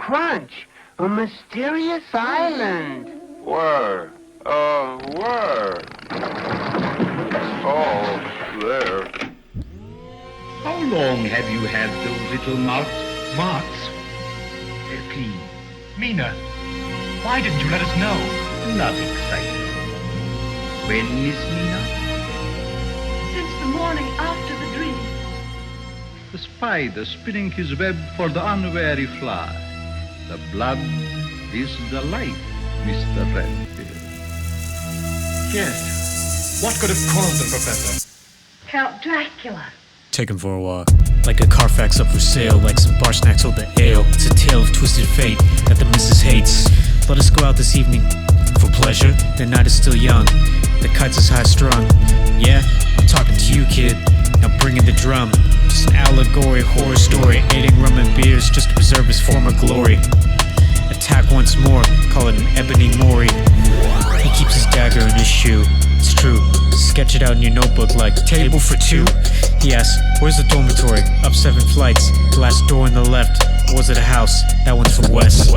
Crunch, a mysterious island. Where? Where? Oh, there. How long have you had those little marks? Marks? Please, Mina, why didn't you let us know? not exciting. When, Miss Mina? Since the morning after the dream. The spider spinning his web for the unwary fly. The blood is the life, Mr. Redfield. Yes. What could have caused them, Professor? Count Dracula. Take him for a walk. Like a Carfax up for sale, like some bar snacks sold at ale. It's a tale of twisted fate that the missus hates. Let us go out this evening for pleasure. The night is still young, the kite's is high strung. Yeah, I'm talking to you, kid. Now bring in the drum. Just an allegory, horror story, aiding rum and beers just to preserve his former glory. Attack once more, call it an ebony mori. He keeps his dagger in his shoe. It's true. Sketch it out in your notebook like table for two. He asks, where's the dormitory? Up 7 flights. Last door on the left. Or was it a house? That one's for West.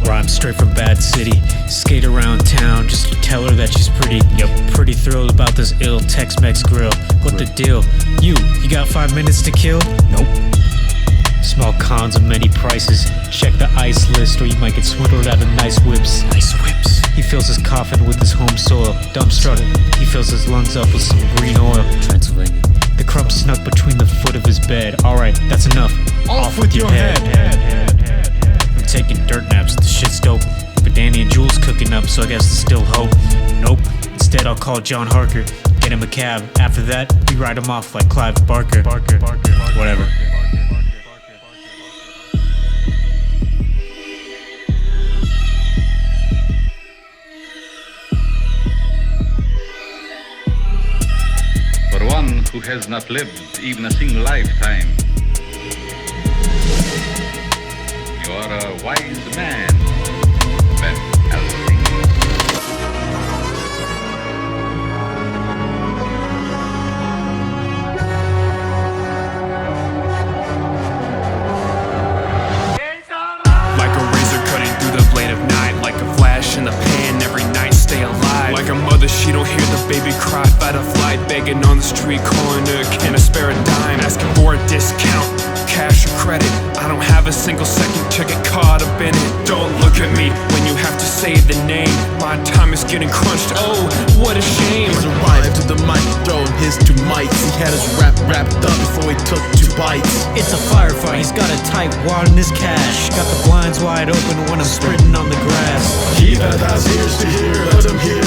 Rhyme straight from Bad City. Skate around town just to tell her that she's pretty. Yep. Pretty thrilled about this ill Tex-Mex grill. What the deal? You got 5 minutes to kill? Nope. Small cons of many prices. Check the ice list or you might get swindled out of nice whips. Nice whips. He fills his coffin with his home soil. Dumbstruck. He fills his lungs up with some green oil. Transylvania. The crumb snuck between the foot of his bed. Alright, that's enough. Off with your head. I'm taking dirt naps. The shit's dope. But Danny and Jules cooking up, so I guess there's still hope. Nope. Instead, I'll call John Harker. Get him a cab. After that, we ride him off like Clive Barker. Whatever. For one who has not lived even a single lifetime, you are a wise man, Van Helsing. Like a razor cutting through the blade of night, like a flash in the pan, every night stay alive. Like a mother, she don't hear the baby cry, fight or flight, begging on the street, calling her, can I spare a dime, asking for a discount, cash or credit. I don't have a single second to get caught up in it. Don't look at me when you have to say the name. My time is getting crunched, oh, what a shame. He's arrived to the mic, throwing his 2 mics. He had his rap wrapped up before he took 2 bites. It's a firefight, he's got a tight wad in his cash. Got the blinds wide open when I'm sprinting on the grass. He that has ears to hear, let him hear.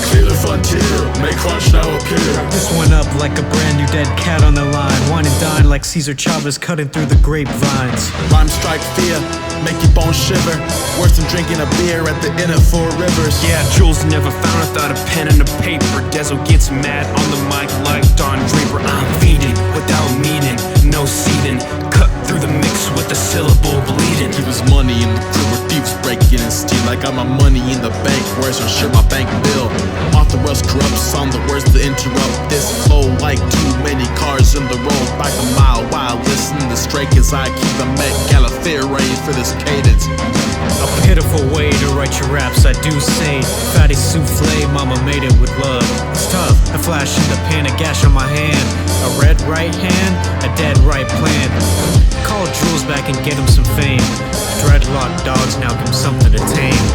Clear the frontier, make crunch now appear. This one up like a brand new dead cat on the line. Wine and dine like Cesar Chavez cutting through the grapevines. Rhyme strike fear, make your bones shiver. Worse than drinking a beer at the Inn at 4 Rivers. Yeah, Jules never found without a pen and a paper. Dezo gets mad on the mic like Don Draper. I'm feeding without meaning, no seeding. Cut through the mix with the syllable bleeding. Keep his money in the crib where thieves breaking and steal. I got my money in the bank, where's your share my bank bill? Off the rust corrupts on the words to interrupt this flow. Like too many cars in the road, back a mile while listening to Strake as I keep a Met Gala ready for this cadence. A pitiful way to write your raps, I do say. Fatty souffle, mama made it with love. It's tough, a flash in the pan, a gash on my hand. A red right hand, a dead right plan. Call Jules back and get him some fame. Dreadlock dogs now give him something to tame.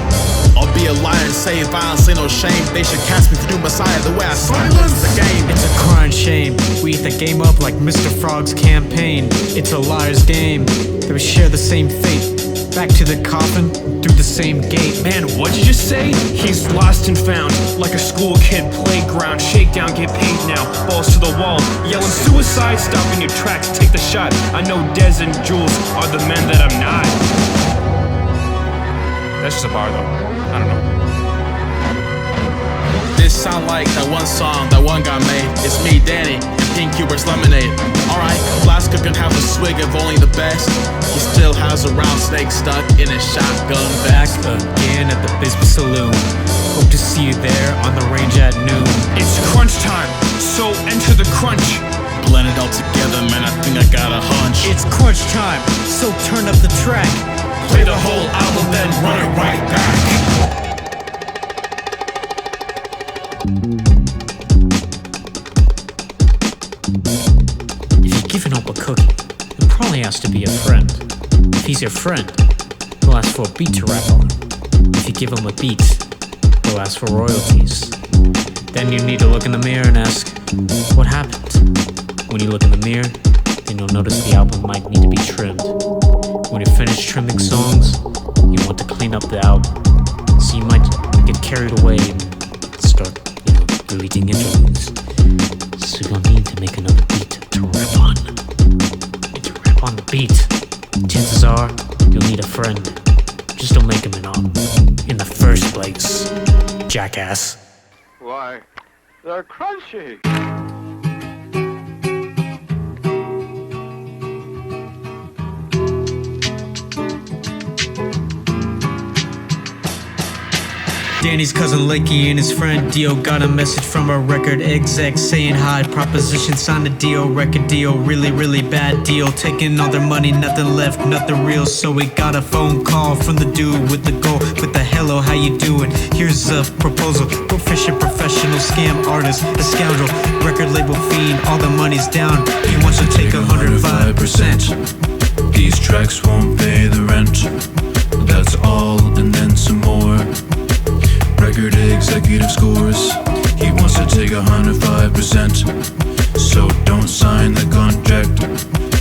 I'll be a liar and say violence ain't no shame. They should cast me for new Messiah the way I silence the game. It's a crying shame. We eat the game up like Mr. Frog's campaign. It's a liar's game. They would share the same fate. Back to the coffin, through the same gate. Man, what'd you just say? He's lost and found, like a school kid playground. Shakedown, get paid now, balls to the wall. Yelling suicide, stop in your tracks, take the shot. I know Dez and Jules are the men that I'm not. That's just a bar though, I don't know. This sound like that one song that one guy made. It's me, Danny, and Pink Cuber's Lemonade. Alright, Blaska can have a swig of only the best. He still has a round snake stuck in his shotgun vest. Back again at the Bisbee Saloon. Hope to see you there on the range at noon. It's crunch time, so enter the crunch. Blend it all together, man, I think I got a hunch. It's crunch time, so turn up the track. play the whole album, then run it right back. If you're giving up a cookie, it probably has to be a friend. If he's your friend, he'll ask for a beat to rap on. If you give him a beat, he'll ask for royalties. Then you need to look in the mirror and ask, what happened? When you look in the mirror, then you'll notice the album might need to be trimmed. When you finish trimming songs, you want to clean up the album. So you might get carried away and start, deleting interludes. So you'll need to make another beat to rap on. And to rap on the beat, chances are you'll need a friend. Just don't make him in the first place, jackass. Why, they're crunchy. Danny's cousin Lakey and his friend Dio got a message from a record exec saying hi, proposition, signed a deal, record deal, really, really bad deal. Taking all their money, nothing left, nothing real. So we got a phone call from the dude with the goal, with the hello, how you doing? Here's a proposal, proficient professional scam artist, a scoundrel, record label fiend, all the money's down. He wants to take 105%. These tracks won't pay the rent. That's all, and then some more. Record executive scores. He wants to take 105%. So don't sign the contract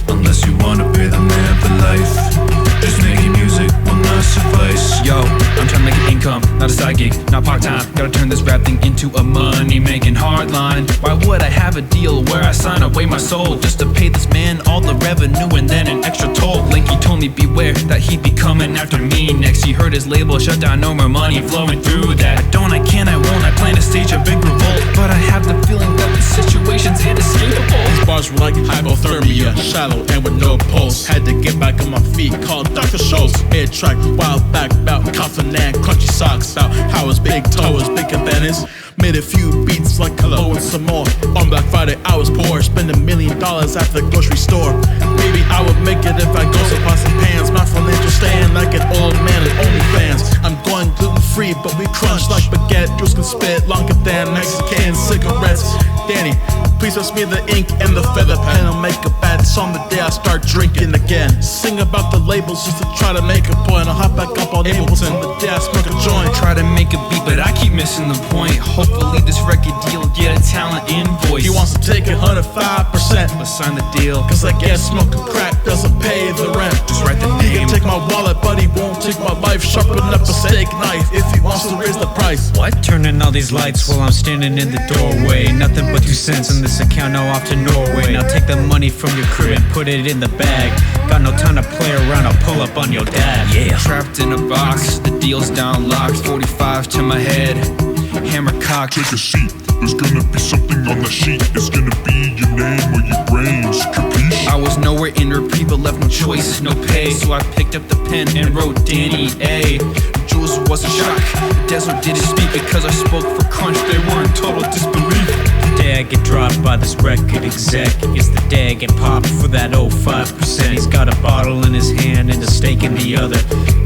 unless you wanna pay the man for life. Just making music will not suffice. Yo, I'm trying to make an income, not a side gig, not part-time. Gotta turn this rap thing into a money-making hardline. Why would I have a deal where I sign away my soul just to pay this man all the revenue and then an extra toll? Lanky told me beware that he'd be coming after me next. He heard his label shut down, no more money flowing through that. I don't, I can't, I won't, I plan to stage a big revolt, but I have the feeling that the situation's inescapable. These bars were like hypothermia, shallow and with no pulse. Had to get back on my feet, called Dr. Schultz. Head track, while back, bout coffin and crunchy socks. Bout how his big toe was bigger than his. Made a few beats like hello and some more. On Black Friday I was poor, spend $1 million at the grocery store. Maybe I would make it if I go so pots and pans. My financial stand like an old man and OnlyFans. I'm going gluten free, but we crunch like baguette. Juice can spit longer than Mexican cigarettes. Danny, please pass me the ink and the feather pen. I'll make a bad song the day I start drinking again. Sing about the labels just to try to make a point. I'll hop back up on Ableton the day I smoke a joint. Try to make a beat, but I keep missing the point. Hopefully this record deal get a talent invoice. He wants to take 105%. Let's sign the deal, Cause I guess smoking crack doesn't pay the rent. just write the He name. can take my wallet, but he won't take my life. Sharpen up a steak knife if he wants to raise the price. What? Turning all these lights while I'm standing in the doorway. Nothing but 2 cents on this account, now off to Norway. Now take the money from your crib and put it in the bag. Got no time to play around, I'll pull up on your dad. Yeah. Trapped in a box, the deal's down locked. 45 to my head, hammer cock. Take a seat, there's gonna be something on the sheet. It's gonna be your name or your brains, capiche? I was nowhere in reprieve, but left no choice, no pay. So I picked up the pen and wrote Danny A. Jules was a shock, Desert didn't speak because I spoke for Crunch. They were in total disbelief. The day I get dropped by this record exec is the day I get popped for that 05%. He's got a bottle in his hand and a steak in the other.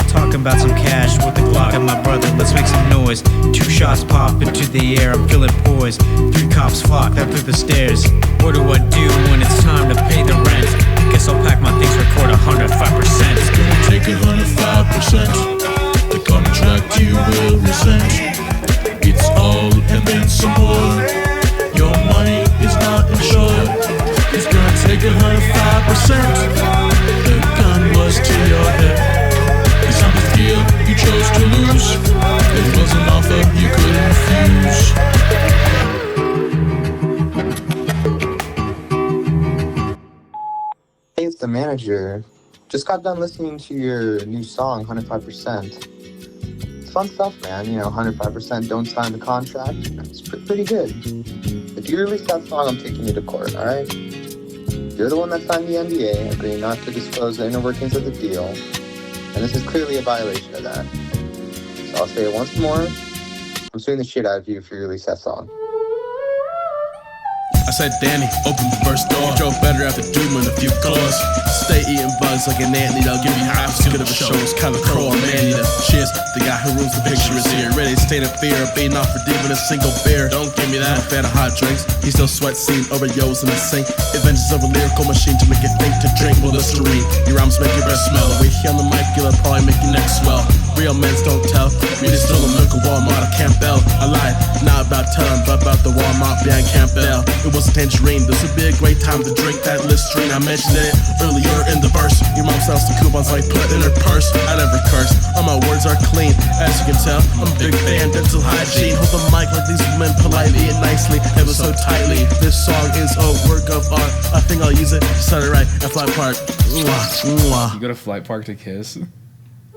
Talking about some cash with the Glock and my brother. Let's make some noise. 2 shots pop into the air, I'm feeling poised. 3 cops flock down through the stairs. What do I do when it's time to pay the rent? Guess I'll pack my things, record 105%. It's gonna take 105%. The contract you will resent. It's all and then some more. Your money is not insured. It's gonna take 105%. The gun was to your head. It's on the deal you chose to lose. It was an offer you couldn't refuse. Hey, it's the manager. Just got done listening to your new song, 105%. It's fun stuff, man. 105%, don't sign the contract. It's pretty good. If you release that song, I'm taking you to court, alright? You're the one that signed the NDA, agreeing not to disclose the inner workings of the deal. And this is clearly a violation of that. So I'll say it once more. I'm suing the shit out of you if you release that song. I said, Danny, open the first door. Drove better after doing a few chords. Stay eating bugs like an anteater. I'll give you half as good of a show as Kyler Crow or man-eater. Cheers, the guy who rules the picture is here. Ready to state of fear of being off for deep in a single beer. Don't give me that. I'm a fan of hot drinks. He still sweats, seeing Oreos in the sink. Adventures of a lyrical machine to make you think to drink with Listerine. Your rhymes make your breath smell. We here on the mic, you'll probably make your neck swell. Real men don't tell. We just stole a milk of Walmart, I can't bell. I lied, not about telling, but about the Walmart behind Campbell. It was a tangerine. This would be a great time to drink that Listerine. I mentioned it earlier in the verse. Your mom sells the coupons I put in her purse. I never curse, all my words are clean. As you can tell, I'm a big fan, dental hygiene. Hold the mic like these women politely and nicely, ever so tightly. This song is a work of art. I think I'll use it to start it right at Flight Park. Mwah. You go to Flight Park to kiss?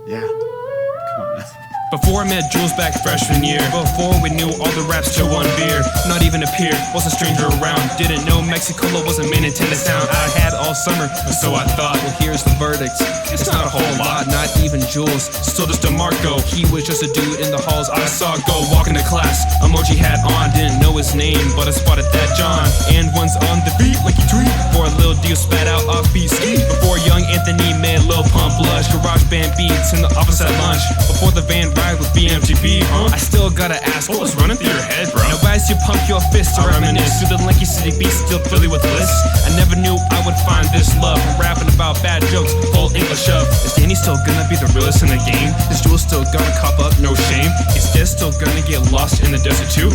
Yeah. Come on, man. Before I met Jules back freshman year, before we knew all the raps to one beer, not even a peer, was a stranger around. Didn't know Mexicola was a minute in the sound. I had all summer, so I thought, well, here's the verdict. It's not a whole lot, not even Jules, still just a Marco. He was just a dude in the halls I saw go walking to class. Emoji hat on, didn't know his name, but I spotted that John. And one's on the beat like he tweet. Before a little deal spat out off beat ski. Before young Anthony made Lil Pump blush. Garage band beats in the office at lunch. Before the van ride with BMTB, I still gotta ask, what was running through your head, bro? Now as you pump your fist to reminisce through the Lanky City beats, still Philly with lists. I never knew I would find this love from rapping about bad jokes, full English of. Is Danny still gonna be the realest in the game? Is Jules still gonna cop up, no shame? Is Des still gonna get lost in the desert too?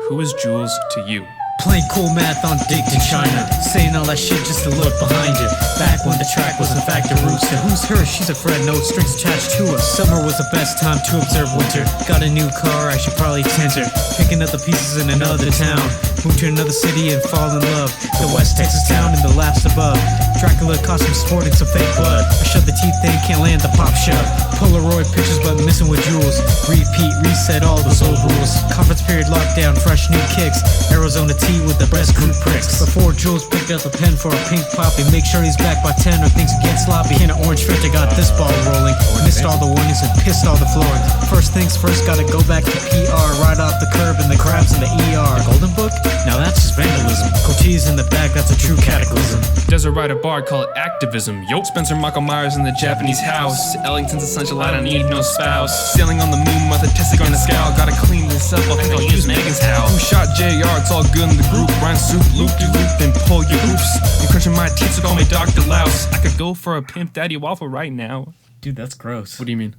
Who is Jules to you? Playing cool math on Dick to China, saying all that shit just to look behind you. Back when the track was in fact a rooster. Who's her? She's a friend, no strings attached to her. Summer was the best time to observe winter. Got a new car, I should probably tint her. Picking up the pieces in another town. Move to another city and fall in love. The West Texas town and the laughs above. Dracula costume sporting some fake blood. I shut the teeth thing, can't land the pop shove. Polaroid pictures but missing with jewels. Repeat, reset all those old rules. Conference period lockdown, fresh new kicks. Arizona tea with the best group pricks. Before Jules picked up a pen for a pink poppy, make sure he's back by 10 or things get sloppy. Can of orange Fanta got this ball rolling. Missed all the warnings and pissed all the flooring. First things first, gotta go back to PR. Right off the curb and the crabs in the ER. The Golden Book? Now that's just vandalism. Coaches in the back, that's a true cataclysm. Desert write a bar called activism. Yo, Spencer Michael Myers in the Japanese house. Ellington's essential, I don't need no spouse. Sailing on the moon, Mother Tessie on the scowl. Gotta clean this up, I think I'll use Megan's towel. Who shot JR? It's all good in the group. Rhyme soup, loop-de-loop, then pull your hoops. I'm crunching my teeth, so call me Dr. Louse. I could go for a Pimp Daddy waffle right now. Dude, that's gross. What do you mean?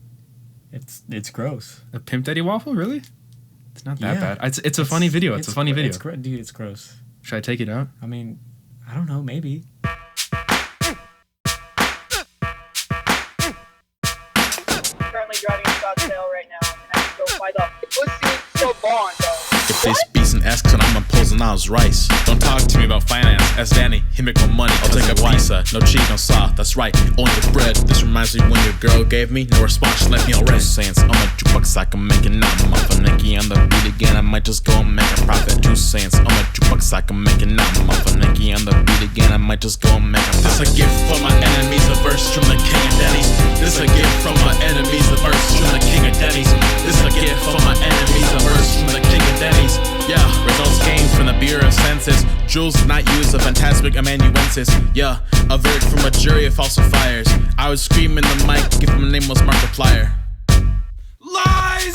It's gross. A Pimp Daddy waffle? Really? It's not that bad. It's a funny video. It's a funny video. Dude, it's gross. Should I take it out? I mean, I don't know, maybe. Currently driving in Scottsdale right now, and I have to go buy the pussy so bond, though. If they speaks and asks and I'm imposing Oz rice. Don't talk to me about finance, ask Danny, he make more money, I'll take a visa. No cheat, no saw, that's right, only the bread. This reminds me when your girl gave me no response, she left me on red. Cents, I'm a jukebox, I can make it now. I'm off a Nicky on the beat again, I might just go and make a profit. 2 cents, I'm a jukebox, I can make it now. I'm off a Nicky on the beat again, I might just go and make a profit. This a gift for my enemies, a verse from the king of daddies. This a gift from my enemies, a verse from the king of daddies. This a gift for my enemies, a verse from the king of daddies. Yeah, results gained from the Bureau of Census. Jules did not use a phantasmic amanuensis. Yeah, a verdict from a jury of falsifiers. I would scream in the mic if my name was Markiplier. Lies!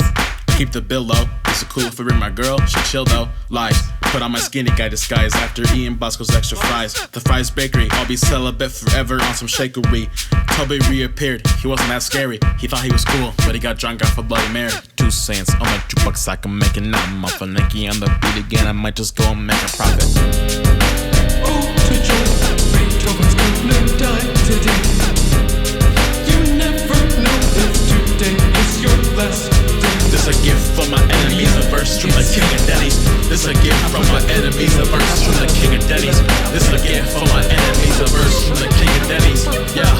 Keep the bill low. Is it cool if I bring my girl? She chill though. Lies. Put on my skinny guy disguise after eating Bosco's extra fries. The Fries Bakery, I'll be celibate forever on some shakery. Toby reappeared, he wasn't that scary. He thought he was cool, but he got drunk off a Bloody Mary. 2 cents, I'm a jukebox, I can make it now. I'm off a Nicky on the beat again, I might just go and make a profit. Oh, to Jules, Beethoven's gonna die today. You never know if today is your last day. This a gift from my enemies, a verse from the king of daddies. This a gift from my enemies, a verse from the king of daddies. This a gift from my enemies, a verse from the king of daddies. Yeah.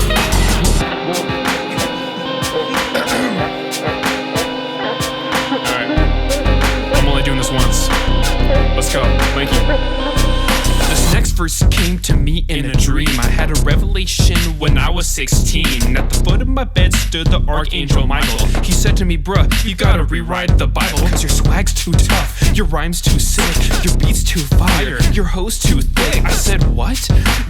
Alright. I'm only doing this once. Let's go. Thank you. This next verse came to me in a dream. I had a revelation revelation when I was 16. At the foot of my bed stood the Archangel Michael. He said to me, bruh, you gotta rewrite the Bible, cause your swag's too tough, your rhyme's too sick, your beat's too fire, your host too thick. I said, what?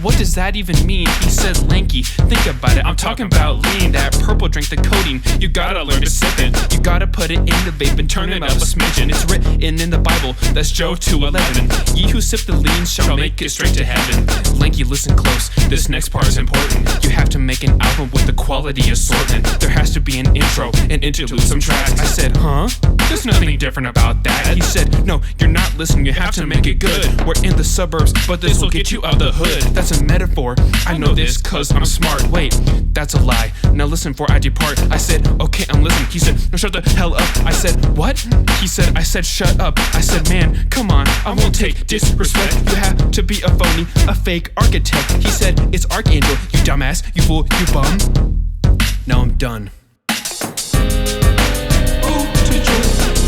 What does that even mean? He said, lanky, think about it, I'm talking about lean. That purple drink, the codeine, you gotta learn to sip it. You gotta put it in the vape and turn it up a smidgen. It's written in the Bible, that's Joe 2:11. Ye who sip the lean shall make it straight to heaven. Lanky, listen close, this next part is important. You have to make an album with the quality assortment. There has to be an intro, an interlude, some tracks. I said, huh? There's nothing different about that. He said, no, you're not listening, you have to make it good. We're in the suburbs, but this will get you out the hood. That's a metaphor, I know this cause I'm smart. Wait, that's a lie, now listen before I depart. I said, okay, I'm listening. He said, no, shut the hell up. I said, what? He said, I said, shut up. I said, man, come on, I won't take disrespect. You have to be a phony, a fake architect. He said, it's Archangel, you dumbass, you fool, you bum. Now I'm done.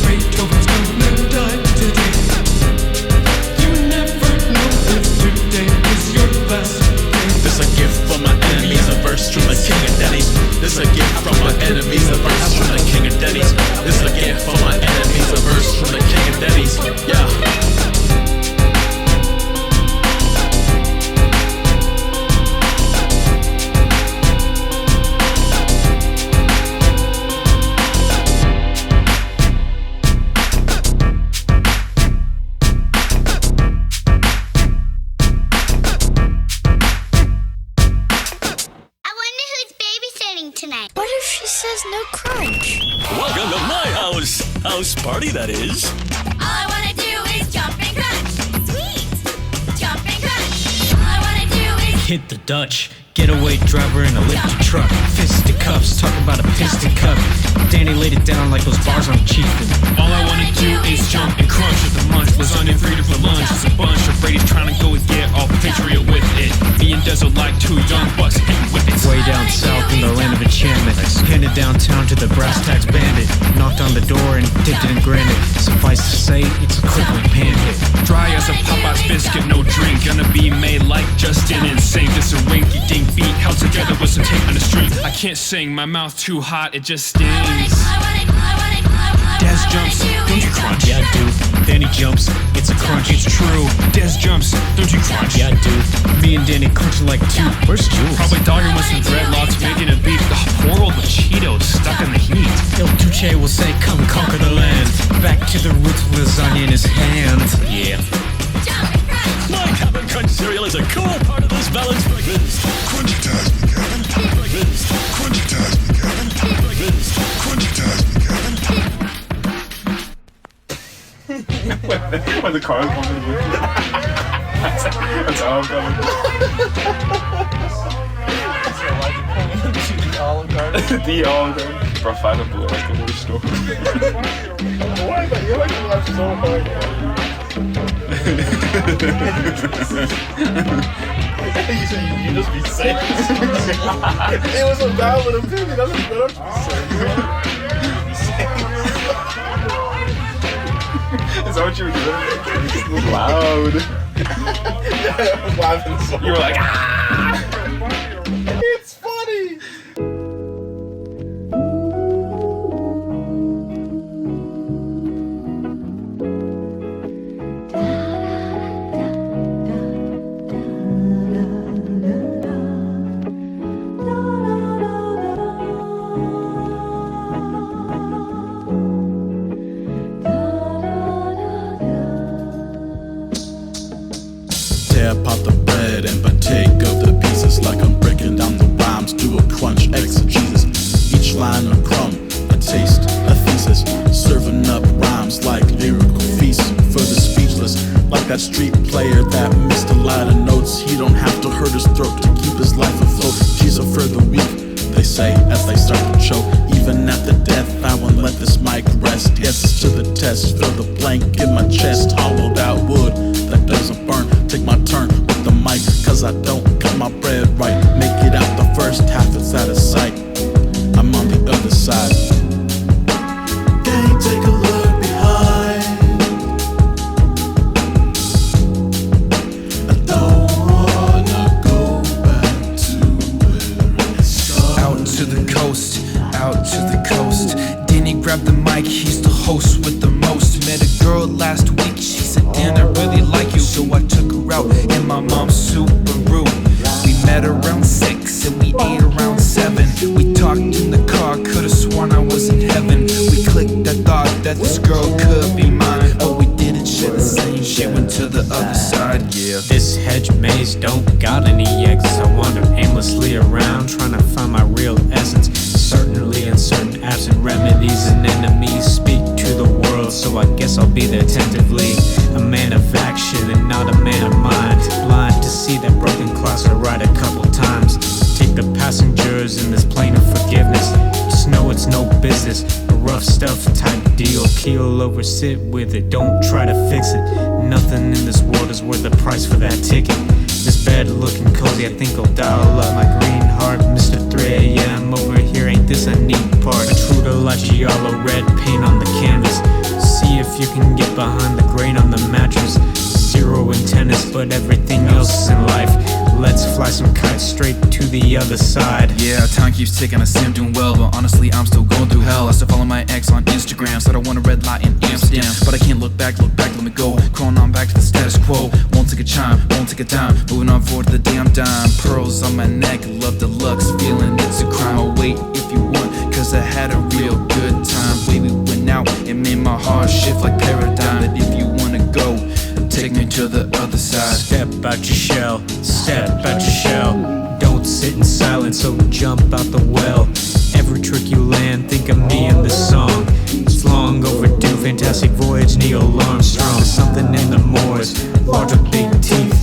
Beethoven's gonna die today. You never know if today is your last day. This a gift from my enemies, a verse from the king of daddies. This a gift from my enemies, a verse from the king of daddies. This a gift from my enemies, a verse from the king of daddies. Yeah. Tonight. What if she says no crunch? Welcome to my house. House party, that is. All I wanna do is jump and crunch. Sweet. Jump and crunch. All I wanna do is Hit the Dutch. Getaway driver in a lifted truck. Fisticuffs, talk about a piston cup. Danny laid it down like those bars on Chieftain. All I wanna do is jump and crunch with the munch. Lasagna free for lunch. It's a bunch of Brady's trying to go and get all patriot with it. Me and Des are like two young bucks hitting with it. Way down south in the land of enchantment. Headed downtown to the brass tacks bandit. Knocked on the door and dipped it in granite. Suffice to say, it's a crippling pan hit. Dry as a Popeye's biscuit, no drink. Gonna be made like Justin Insane. This a rinky dink beat held together with some tape on the string. I can't sing, my mouth too hot, it just stings. Des jumps, don't you crunch? Yeah, I do. Danny jumps, it's a crunch. It's true. Des jumps, don't you crunch? Yeah, I do. Me and Danny crunching like two. Where's Jules? Probably dogging with some dreadlocks, making a beat. Oh, poor old Cheetos stuck in the heat. Il Duce will say, come conquer the land. Back to the roots with lasagna in his hand. Yeah. My Cap'n Crunch cereal is a cool part of this balanced breakfast. Crunchy-tastic, Cap'n. Breakfast. Crunchy-tastic, Cap'n. Breakfast. Crunchy-tastic, Cap'n. When the car's coming with you. That's how I'm coming. The Olive Garden. The Olive Garden. Bro, find a blue like the worst store. Why? You're like laugh so hard. You just be saying. It was a valid opinion. That's what I'm saying. Is that what you were doing? It was loud. Yeah, I was laughing so you were like, ah! It's funny! Tear apart the bread and partake of the pieces like I'm breaking down the rhymes to a crunch exegesis. Each line a crumb, a taste, a thesis, serving up rhymes like lyrical feasts for the speechless. Like that street player that missed a line of notes. He don't have to hurt his throat to keep his life afloat. She's a further weak, they say as they start to choke. Even after death, I won't let this mic rest. Yes to the test, fill the blank in my chest. Hollowed out wood that doesn't burn. Take my turn with the mic, cause I don't cut my bread right. Make it out the first half, it's out of sight. I'm on the other side. Gang, take a look behind. I don't wanna go back to to the coast. Danny grabbed the mic, he's the host with the most. Met a girl last week, she said, Dan, I really like you. So I took her out in my mom's Subaru. We met around 6 and we ate around 7. We talked in the car, could've sworn I was in heaven. We clicked, I thought that this girl could be mine, but we didn't share the same. She went to the other side, yeah. This hedge maze don't got any exits. I wander aimlessly around, trying to find my real essence. Certainly uncertain, absent remedies and enemies speak to the world, so I guess I'll be there attentively. A man of action and not a man of mind, blind to see that broken clocks are right a couple times. Take the passengers in this plane of forgiveness. Just know it's no business, a rough stuff type deal. Keel over, sit with it, don't try to fix it. Nothing in this world is worth the price for that ticket. This bed looking cozy, I think I'll dial up my green heart. Mr. 3 AM over here, ain't this a neat part? Intruder like Giallo, red paint on the canvas. See if you can get behind the grain on the mattress. Zero in tennis, but everything else is in life. Let's fly some kites straight to the other side. Yeah, time keeps ticking, I see I'm doing well, but honestly I'm still going through hell. I still follow my ex on Instagram, said I want a red light in Amsterdam, but I can't look back, let me go. Crawling on back to the status quo, won't take a chime, won't take a dime. Moving on forward to the day I'm dying. Pearls on my neck, love deluxe, feeling it's a crime. I'll wait if you want, cause I had a real good time. Way we went out, it made my heart shift like paradigm. But if you wanna go, take me to the other side. Step out your shell, step out your shell. Don't sit in silence, so jump out the well. Every trick you land, think of me in this song. It's long overdue, fantastic voyage, Neil Armstrong. Something in the moors, large with big teeth.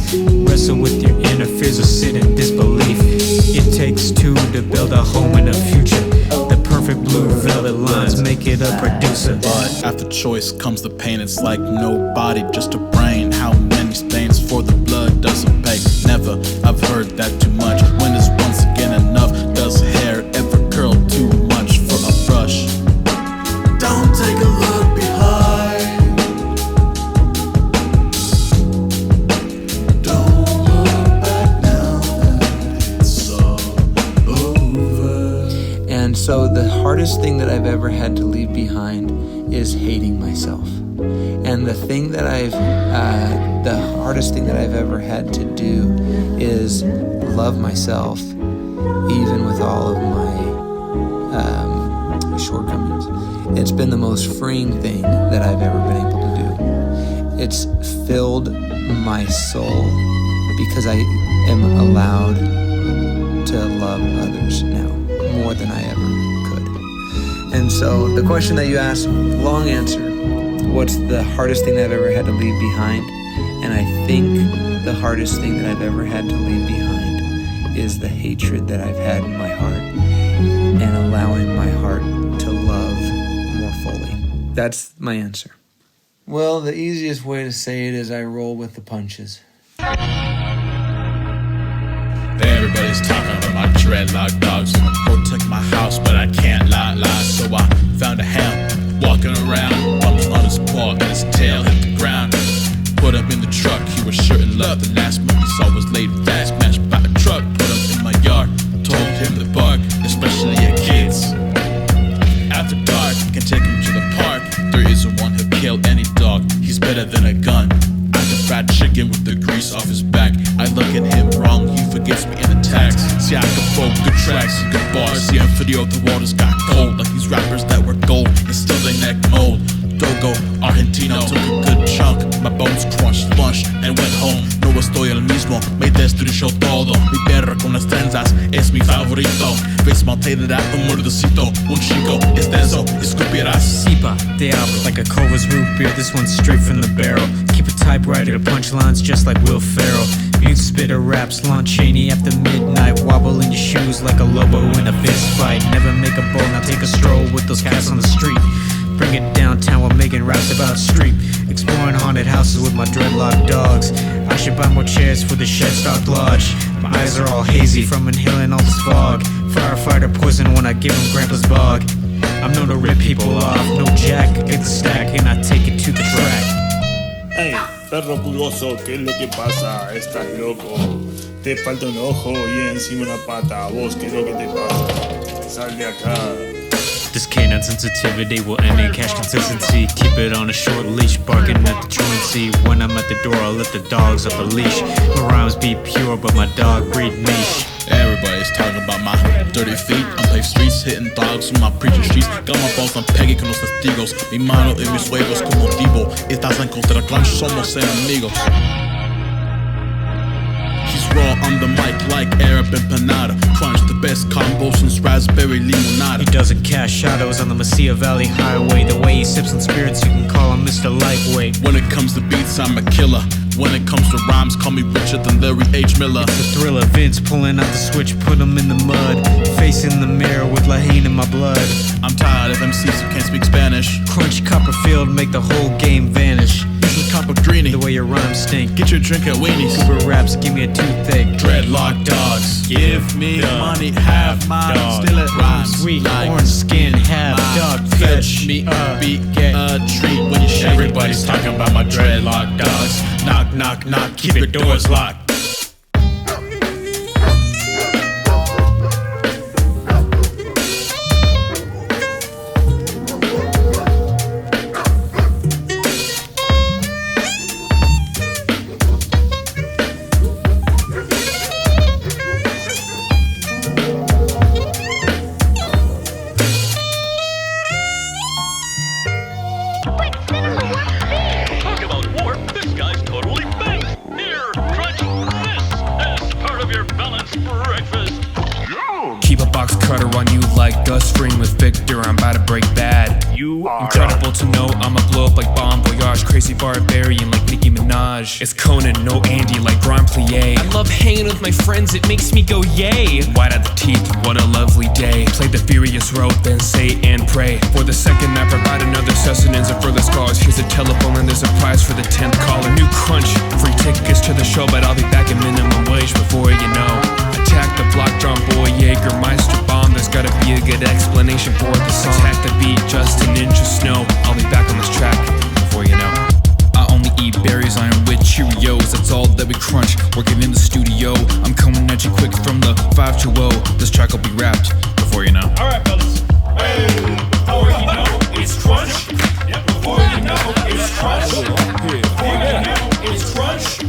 Wrestle with your inner fears or sit in disbelief. It takes two to build a home and a future. The perfect blue velvet lines make it a producer. But after choice comes the pain. It's like no body, just a brain. How many stains for the blood doesn't pay? Never, I've heard that too much. When is once again enough? Does hair ever curl too much for a brush? Don't take a look behind. Don't look back now that it's all over. And so the hardest thing that I've ever had to leave behind is hating myself. And the thing that the hardest thing that I've ever had to do is love myself, even with all of my shortcomings. It's been the most freeing thing that I've ever been able to do. It's filled my soul because I am allowed to love others now more than I ever could. And so the question that you asked, long answer. What's the hardest thing that I've ever had to leave behind? And I think the hardest thing that I've ever had to leave behind is the hatred that I've had in my heart and allowing my heart to love more fully. That's my answer. Well, the easiest way to say it is I roll with the punches. Everybody's talking about my dreadlock dogs. Protect my house, but I can't lie. So I found a hound walking around, bumps on his paw and his tail hit the ground. Put him in the truck, he was sure in love. The last move he saw was laid fast, smashed by a truck. Put him in my yard, told him to bark, especially at kids. After dark, can take him to the park. There isn't one who'll kill any dog, he's better than a gun. I can fried chicken with the grease off his back. I look at him wrong, he forgets me in the tax. See, I can flow good tracks and good bars. See, I'm video, the waters got cold. Like these rappers that were gold and still they neck mold. Dogo, Argentino, took a good chunk. My bones crunched, lunched, and went home. No estoy el mismo, me destruyó todo. Mi perro con las trenzas es mi favorito. Face maltated at un mordecito. Un chico, extenso, escupirás. Sipa, Diablo, like a Culver's root beer, this one's straight from the barrel. Keep a typewriter to punchlines just like Will Ferrell. Mute spitter raps, Lon Chaney after midnight. Wobble in your shoes like a lobo in a fist fight. Never make a bowl, now take a stroll with those cats on the street. Bring it downtown while making raps about street. Exploring haunted houses with my dreadlock dogs. I should buy more chairs for the Shedstock Lodge. My eyes are all hazy from inhaling all this fog. Firefighter poison when I give him Grandpa's bog. I'm known to rip people off, no jack, get the stack and I take it to the track. Hey, perro pulgoso, ¿qué es lo que pasa? Estás loco. Te falta un ojo y encima una pata. ¿Vos qué es lo que te pasa? Sal de acá. This canine sensitivity will end in cash consistency. Keep it on a short leash, barking at the truancy. When I'm at the door, I'll let the dogs off a leash. My rhymes be pure, but my dog breed niche. Everybody's talking about my dirty feet. I'm paved streets, hitting dogs on my preaching streets. Got my balls on Peggy con los testigos. Mi mano y mis huevos como Divo. Estás en contra crunch, somos enemigos. He's raw on the mic like Arab empanada. Crunch, the best combo since raspberry limonada. He doesn't cast shadows on the Mesilla Valley Highway. The way he sips on spirits, you can call him Mr. Lightweight. When it comes to beats, I'm a killer. When it comes to rhymes, call me richer than Larry H. Miller. It's a thriller, Vince pulling out the switch, put him in the mud. Facing the mirror with Lahane in my blood. I'm tired of MCs who can't speak Spanish. Crunch Copperfield, make the whole game vanish. This is Copper Greeny. The way your rhymes stink. Get your drink at Weenies. Cooper raps, give me a toothache. Dreadlock dogs. Give me money, have mine. Dog. Still it rhymes. Sweet like orange skin, half dog. Fetch me a beat, get a treat when you shake. Everybody's talking about my dreadlock dogs. Knock, knock, knock, keep your doors locked. Talk about warp, this guy's totally baked. Here, Crunch, this as part of your balanced breakfast. Keep a box cutter on you like Gus Fring with Victor. I'm about to break bad. You are Incredible to know I'ma blow up like Bon Voyage. Crazy barbarian like Nicki Minaj. It's Conan, no Andy like Grand Plié. I love hanging with my friends, it makes me go yay. White out the teeth, what a lovely day. Play the furious road, then say and pray. For the second I provide another sustenance and further scars. Here's a telephone and there's a prize for the 10th caller. New Crunch, free tickets to the show, but I'll be back at minimum wage before you know. Attack the block, John Boy, Jägermeister bomb. There's gotta be a good explanation for the song. Attack the beat, just an inch of snow. I'll be back on this track before you know. I only eat berries, I am with Cheerios. That's all that we crunch, working in the studio. I'm coming at you quick from the 520. This track will be wrapped before you know. Alright, fellas. Hey, before you know, it's Crunch. Yeah, before you know, it's Crunch. Before you know, it's Crunch.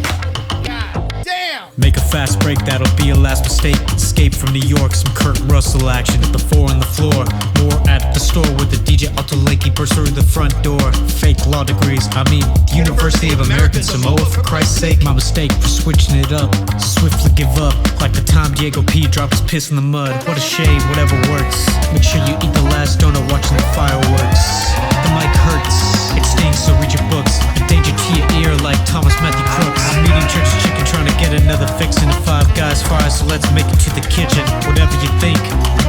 Make a fast break, that'll be your last mistake. Escape from New York, some Kurt Russell action. At the 4 on the floor, more at the store with the DJ Alto Lakey burst through the front door. Fake law degrees, I mean University of American Samoa, for Christ's sake. My mistake for switching it up, swiftly give up. Like the time Diego P dropped his piss in the mud. What a shame, whatever works. Make sure you eat the last donut watching the fireworks. The mic hurts, it stings, so read your books. A danger to your ear like Thomas Matthew Crooks. I'm eating church chicken, trying to get another fix in the Five Guys fire, so let's make it to the kitchen. Whatever you think,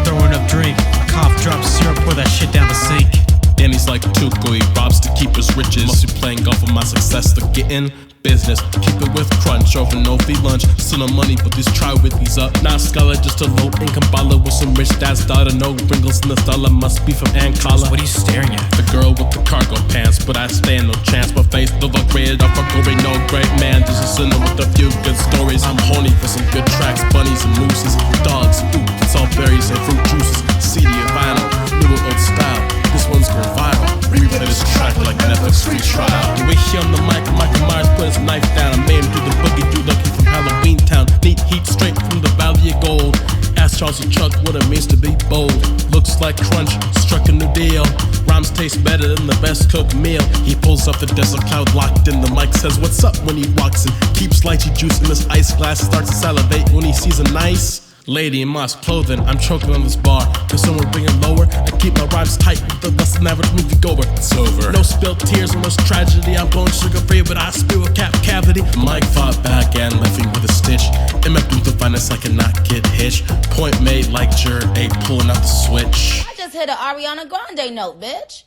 throwing up drink. Cough, drop syrup, pour that shit down the sink. Danny's like Tuco, he robs to keep his riches. Must be playing golf with my success to get in business. Keep it with Crunch over no fee lunch. Still no money, but these try with these up. Not scholar, just a low income baller with some rich dad's daughter. No wrinkles in the dollar, must be from Ankala. What are you staring at? The girl with the cargo pants, but I stand no chance. My face look like graded off a gory, no great man. Just a sinner with a few good stories. I'm horny for some good tracks, bunnies and mooses, dogs, ooh, it's all berries and fruit juices. CD and vinyl, new and old style. This one's going viral. Replay this track like Netflix free trial. You wait here on the mic, Michael Myers put his knife down. I made him do the boogie, dude like he's from Halloween Town. Neat heat straight from the Valley of Gold. Ask Charles and Chuck what it means to be bold. Looks like Crunch struck a new deal. Rhymes taste better than the best cooked meal. He pulls up the desert cloud locked in. The mic says what's up when he walks in. Keeps lychee juice in this ice glass. Starts to salivate when he sees a nice lady in Moss clothing. I'm choking on this bar, cause someone bring it lower. I keep my rhymes tight with the less than average movie goer. It's over. No spilled tears or much tragedy. I'm bone sugar free, but I spew a cap cavity. Mike fought back and left me with a stitch. In my booth of finest, I cannot get hitched. Point made like Jared A pulling out the switch. I just hit an Ariana Grande note, bitch.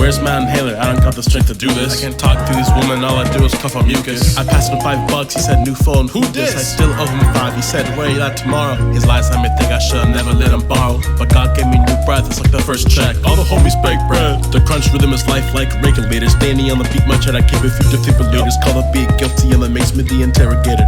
Where's my inhaler? I don't got the strength to do this. I can't talk to these women, all I do is cough on mucus. I passed him $5, he said new phone, who this? I still owe him 5, he said where you at tomorrow? His lies had me think I should've never let him borrow, but God gave me new breath, it's like the first check. All the homies break bread. The crunch rhythm is life like regulators. Danny on the beat, my chat, I keep it few defibrillators. Call the beat guilty and that makes me the interrogator.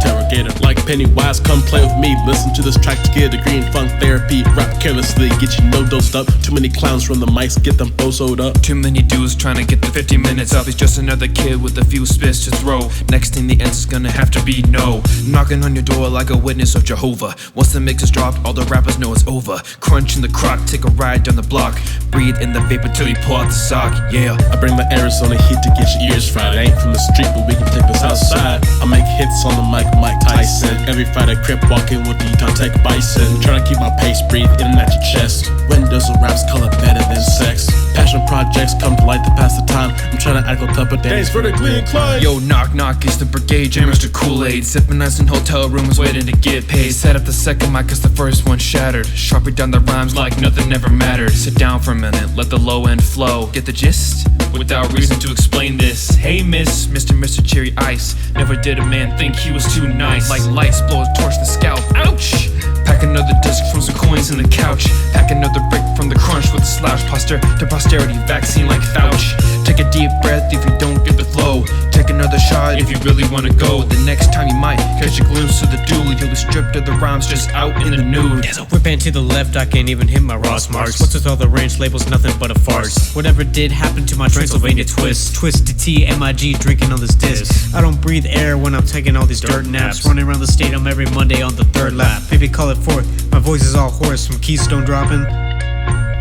Like Pennywise, come play with me. Listen to this track to get a degree in funk therapy. Rap carelessly, get you no-dosed up. Too many clowns from the mics, get them bozoed up. Too many dudes trying to get the 50 minutes up. He's just another kid with a few spits to throw. Next thing the answer's gonna have to be no. Knocking on your door like a witness of Jehovah. Once the mix is dropped, all the rappers know it's over. Crunch in the crock, take a ride down the block. Breathe in the vapor till you pull out the sock, yeah. I bring the Arizona heat to get your ears fried. I ain't from the street, but we can take this outside. I make hits on the mic, Mike Tyson. Every Friday, crip walking with the Eton Tech Bison. Trying to keep my pace, breathe in and at your chest. Windows of raps, color better than sex. Passion projects come to light to pass the time. I'm trying to act on top of Danny's vertically inclined. Yo, knock knock, it's the brigade, jammers to Kool-Aid. Sipping nice in hotel rooms, waiting to get paid. Set up the second mic cause the first one shattered. Sharpie down the rhymes like nothing ever mattered. Sit down for a minute, let the low end flow. Get the gist? Without reason to explain this. Hey miss, Mr. Cherry Ice. Never did a man think he was too nice. Like lights blow a torch the scalp, ouch! Pack another disc from some coins in the couch. Pack another brick from the crunch with a slouch. Posture to posterity, vaccine like Fauci. Take a deep breath if you don't get the flow. Take another shot if you really wanna go. The next time you might catch a glimpse of the dude, you'll be stripped of the rhymes just out in the nude. There's a whip band to the left, I can't even hit my Ross marks. What's with all the ranch labels, nothing but a farce. Whatever did happen to my Transylvania twist. Twisted T, MIG, drinking on this disc. I don't breathe air when I'm taking all these dirt naps. Running around the stadium every Monday on the third lap. Baby, call it fourth, my voice is all hoarse from Keystone dropping.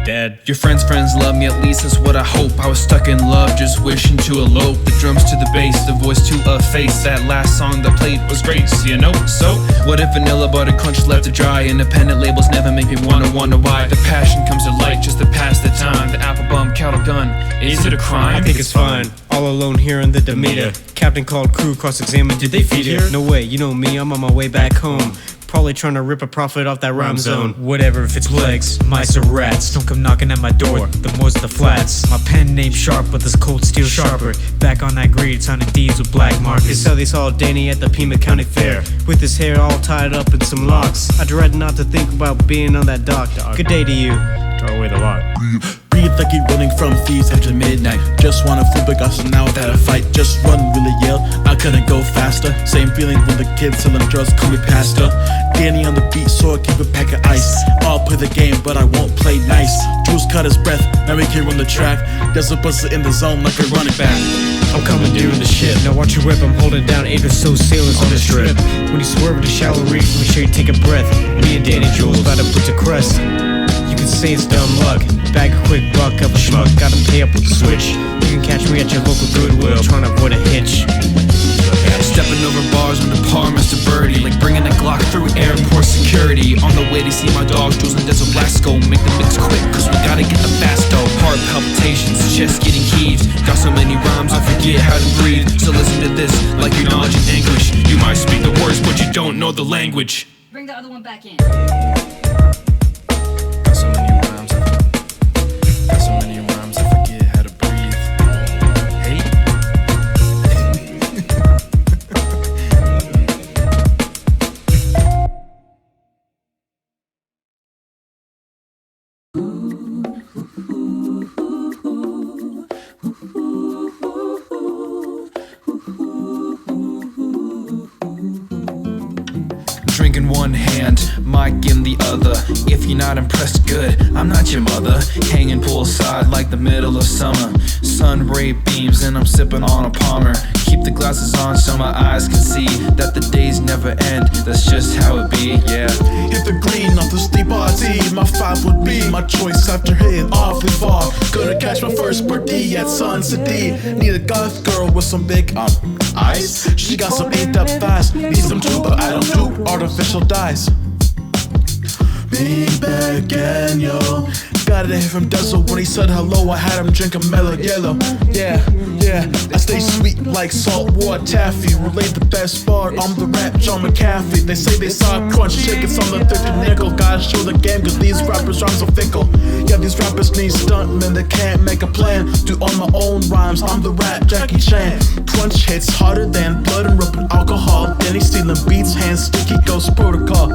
Dead. Your friends love me, at least that's what I hope. I was stuck in love, just wishing to elope. The drums to the bass, the voice to a face. That last song that played was great, you know? So, what if Vanilla Butter Crunch left to dry? Independent labels never make me wonder why. The passion comes to light just to pass the time. The apple bum cattle gun, is it a crime? I think it's fine. All alone here in the Demeter. Captain called crew, cross-examined, did they feed her? No way, you know me, I'm on my way back home. Probably trying to rip a profit off that rhyme zone. Whatever, if it's plagues, mice or rats, don't come knocking at my door, the more's the flats. My pen named sharp, but this cold steel sharper. Back on that greed, signing deeds with black markers. It's how they saw Danny at the Pima County Fair, with his hair all tied up in some locks. I dread not to think about being on that dock. Good day to you. Throw away the lock. Breathe like you're running from thieves after midnight. Just wanna flip a gossip now without a fight. Just run really yell, I couldn't go faster. Same feeling when the kids selling drugs call me pastor. Danny on the beat, so I keep a pack of ice. I'll play the game, but I won't play nice. Jules cut his breath, now he can run the track. There's a buzzer in the zone like a running back. I'm commandeering the ship. Now watch your whip, I'm holding down 8 or so sailors on this trip. When you swerve to shallow reef, make sure you take a breath. Me and Danny Jules about to put to crest. You can say it's dumb luck. Bag a quick buck of a schmuck, gotta pay up with the switch. You can catch me at your local Goodwill, trying to avoid a hitch. Stepping over bars on the par, Mr. Birdie. Like bringing a Glock through airport security. On the way to see my dogs, Jules and Desert Blasco. Make the mix quick, cause we gotta get the fast dough. Heart palpitations, chest getting heaves. Got so many rhymes, I forget how to breathe. So listen to this, like your knowledge in English. You might speak the words, but you don't know the language. Bring the other one back in. Got so many rhymes, I forget how to breathe. Hey. Drink in one hand, mic in the other. If you're not impressed, good, I'm not your mother. Hanging poolside like the middle of summer. Sun ray beams and I'm sipping on a Palmer. Keep the glasses on so my eyes can see that the days never end, that's just how it be, yeah. Hit the green off the steep RT. My 5 would be my choice after hitting awfully far. Gonna catch my first birdie at Sun City. Need a goth girl with some big eyes. She got some inked up thighs. Need some too, but I don't do artificial dyes. me back and yo. Got it from Dezo when he said hello. I had him drinking mellow yellow. Yeah, I stay sweet like salt water taffy. Relate the best part, I'm the rap John McAfee. They say they saw crunch chickens on the 30 nickel. Gotta show the game cause these rappers rhyme so fickle. Yeah, these rappers need stuntmen that can't make a plan. Do all my own rhymes, I'm the rap Jackie Chan. Crunch hits harder than blood and rubbing alcohol. Then he's stealing beats, hands sticky, ghost protocol.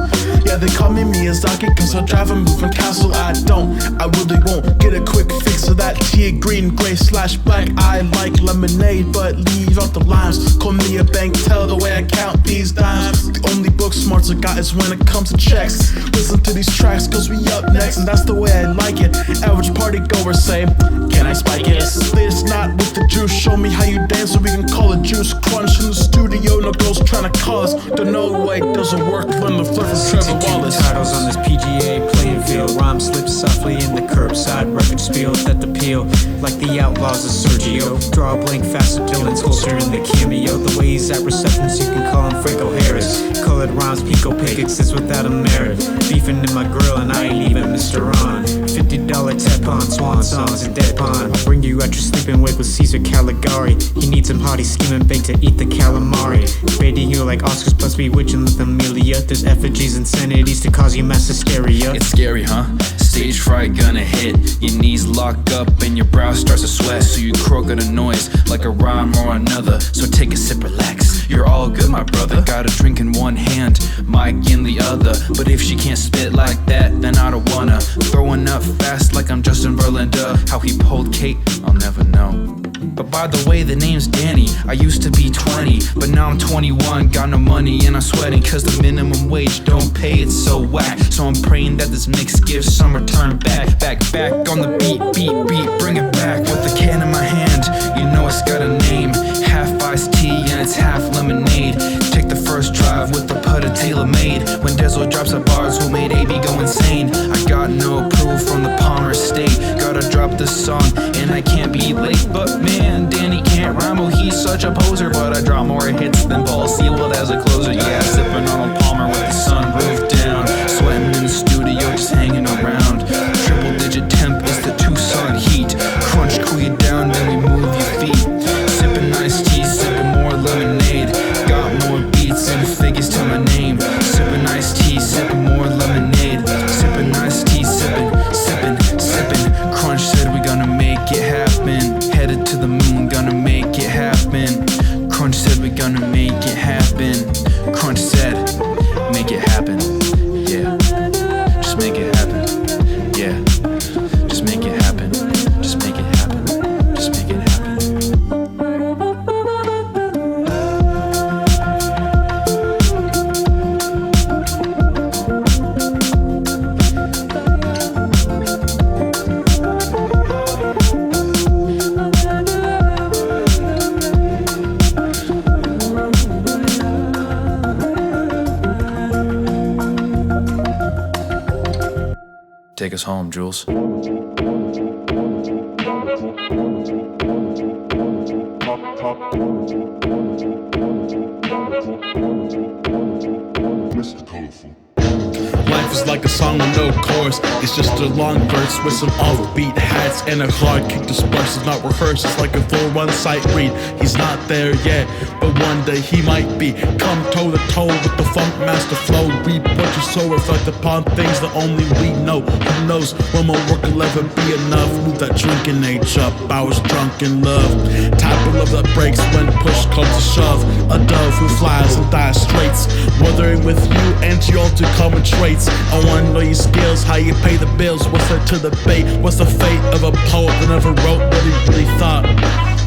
Yeah, they call me Miyazaki cause I drive a moving castle. I don't, I really won't get a quick fix of that tea, green, gray / black. I like lemonade but leave out the limes. Call me a bank teller the way I count these dimes. The only book smarts I got is when it comes to checks. Listen to these tracks cause we up next and that's the way I like it. Average party goers say, can I spike it? It's not with the juice, show me how you dance so we can call it juice. Crunch in the studio, no girls trying to call us. Don't know why it doesn't work when the flip from Trevor Wallace. Titles on this PGA playing field. Rhyme slips softly in the curbside record spiel that appeal like the outlaws of Sergio. Draw a blank faster Dylan's holster in the cameo. The way he's at receptions you can call him Franco Harris. Colored rhymes, Pico Pig exists without a merit. Beefing in my grill and I ain't even Mr. Ron. $50 tap-on, swan songs and dead pond. I'll bring you out your sleeping wig with Caesar Caligari. He needs some hottie scheming baked to eat the calamari. Baiting you like Oscars plus bewitching with Amelia. There's effigies and sanities to cause you mass hysteria. It's scary, huh? Stage fright gonna hit. Your knees lock up and your brow starts to sweat. So you croak at a noise like a rhyme or another. So take a sip, relax. You're all good, my brother. Got a drink in one hand, mic in the other. But if she can't spit like that, then I don't wanna. Throwing up fast like I'm Justin Verlander. How he pulled Kate, I'll never know. But by the way, the name's Danny. I used to be 20, but now I'm 21. Got no money and I'm sweating cause the minimum wage don't pay, it's so whack. So I'm praying that this mix gives some return back. Back on the beat, bring it back. With the can in my hand, you know it's got a name. Half iced tea and it's half lemonade. Take the first drive with the putter tailor-made. When Dezo drops the bars, who made AB go insane? I got no approval from the Palmer State. Gotta drop this song and I can't be late. But man, Danny can't rhyme, oh he's such a poser. But I drop more hits than Paul Sewell as a closer. Yeah, sipping on a Palmer with the sunroof down. Sweating in the studio, just hanging around. Triple digit temp is the Tucson heat. Crunch, cool you down, then we move your feet. Sipping iced tea, sipping more lemonade. Got more beats and figures to my name. Sipping iced tea, sipping more lemonade. Sipping iced tea, sipping. Crunch said we gonna make it happen. Headed to the moon, gonna make it happen. Crunch said we gonna make it happen. Crunch said, make it happen. Yeah, just make it happen. Yeah, just make it happen. Just make it happen. Just make it happen. Take us home, Jules. Mr. Colorful. Life is like a song with no chorus. It's just a long verse with some offbeat hats and a hard kick dispersed. It's not rehearsed, it's like a full one-sight read. He's not there yet, but one day he might be. Come toe to toe with the funk master flow. Reap what you sow, reflect upon things that only we know. Who knows when my work will ever be enough? Move that drinking age up, I was drunk in love. Type of love that breaks when push comes to shove. A dove who flies and dies straits. Weathering with you and your two common traits. I wanna know your skills, how you pay the bills. What's there to debate? What's the fate of a poet that never wrote what he really thought?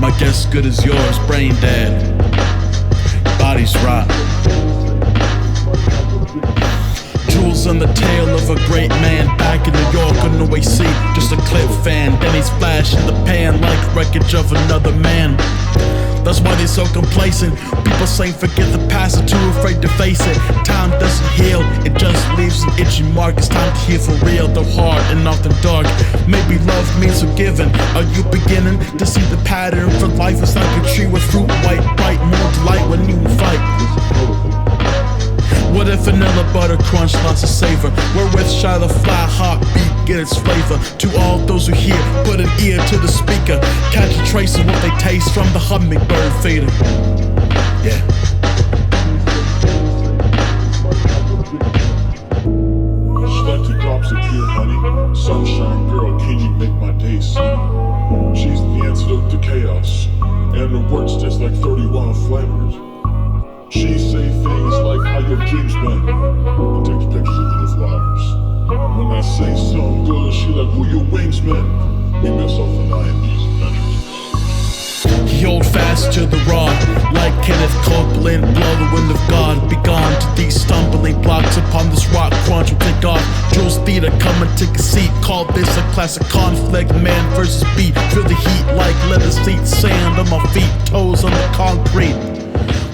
My guess good as yours, brain dead, body's rot. Jewels on the tail of a great man. Back in New York on the AC, just a clip fan. Then he's flash in the pan like wreckage of another man. That's why they're so complacent. People say forget the past, are too afraid to face it. Time doesn't heal, it just leaves an itchy mark. It's time to heal for real, though hard and often dark. Maybe love means forgiving. Are you beginning to see the pattern for life? It's like a tree with fruit white, bright, more delight when you fight. What if Vanilla butter crunch, lots of savor. Wherewith shall the fly heartbeat get its flavor. To all those who hear, put an ear to the speaker. Catch a trace of what they taste from the hummingbird feeder. Yeah. Stunted drops appear, honey. Sunshine girl, can you make my day see? She's the antidote to chaos, and her words taste like 30 wild flavors. She say things like how your dreams been, and takes pictures of the flowers. When I say something good, she like, where your wings been? We mess off the line, these adventures. He hold fast to the rod, like Kenneth Copeland, blow the wind of God. Be gone to these stumbling blocks upon this rock crunch will take off. Jules Theater, come and take a seat. Call this a classic conflict, man versus beat. Feel the heat like leather seats, sand on my feet, toes on the concrete.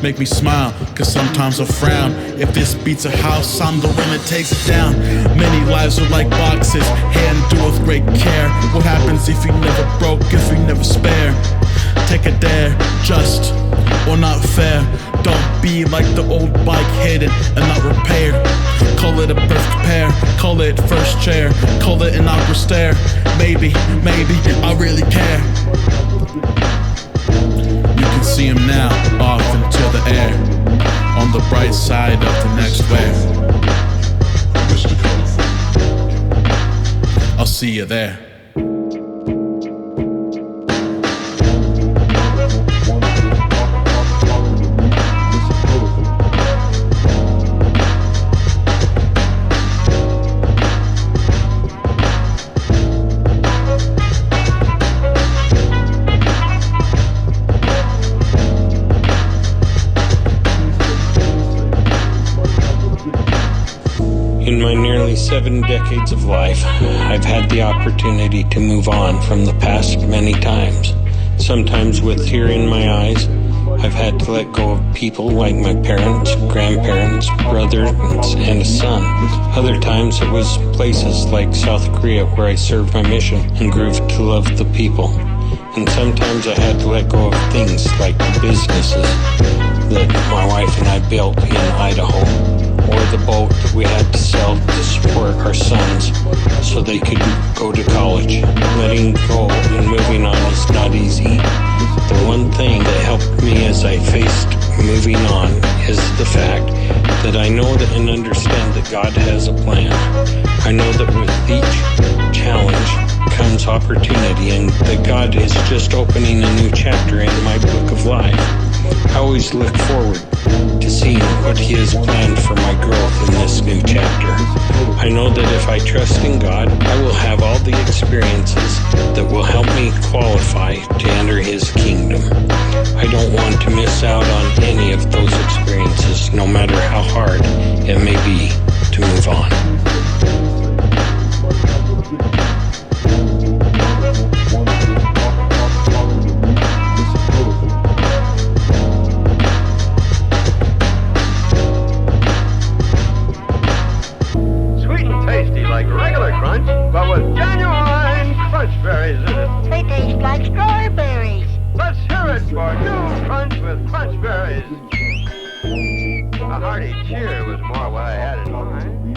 Make me smile, cause sometimes I frown. If this beats a house, I'm the one that takes it down. Many lives are like boxes, handled with great care. What happens if you never broke, if you never spare? Take a dare, just or not fair. Don't be like the old bike hidden and not repaired. Call it a perfect pair, call it first chair, call it an awkward stare. Maybe, I really care. You can see him now, off into the air, on the bright side of the next wave. I'll see you there. In my nearly 7 decades of life, I've had the opportunity to move on from the past many times. Sometimes with tear in my eyes, I've had to let go of people like my parents, grandparents, brothers, and a son. Other times it was places like South Korea where I served my mission and grew to love the people. And sometimes I had to let go of things like the businesses that my wife and I built in Idaho, or the boat that we had to sell to support our sons so they could go to college. Letting go and moving on is not easy. The one thing that helped me as I faced moving on is the fact that I know that and understand that God has a plan. I know that with each challenge comes opportunity, and that God is just opening a new chapter in my book of life. I always look forward to seeing what He has planned for my growth in this new chapter. I know that if I trust in God, I will have all the experiences that will help me qualify to enter His kingdom. I don't want to miss out on any of those experiences, no matter how hard it may be to move on. But with genuine crunch berries in it. They taste like strawberries. Let's hear it for new crunch with crunch berries. A hearty cheer was more what I had in mind.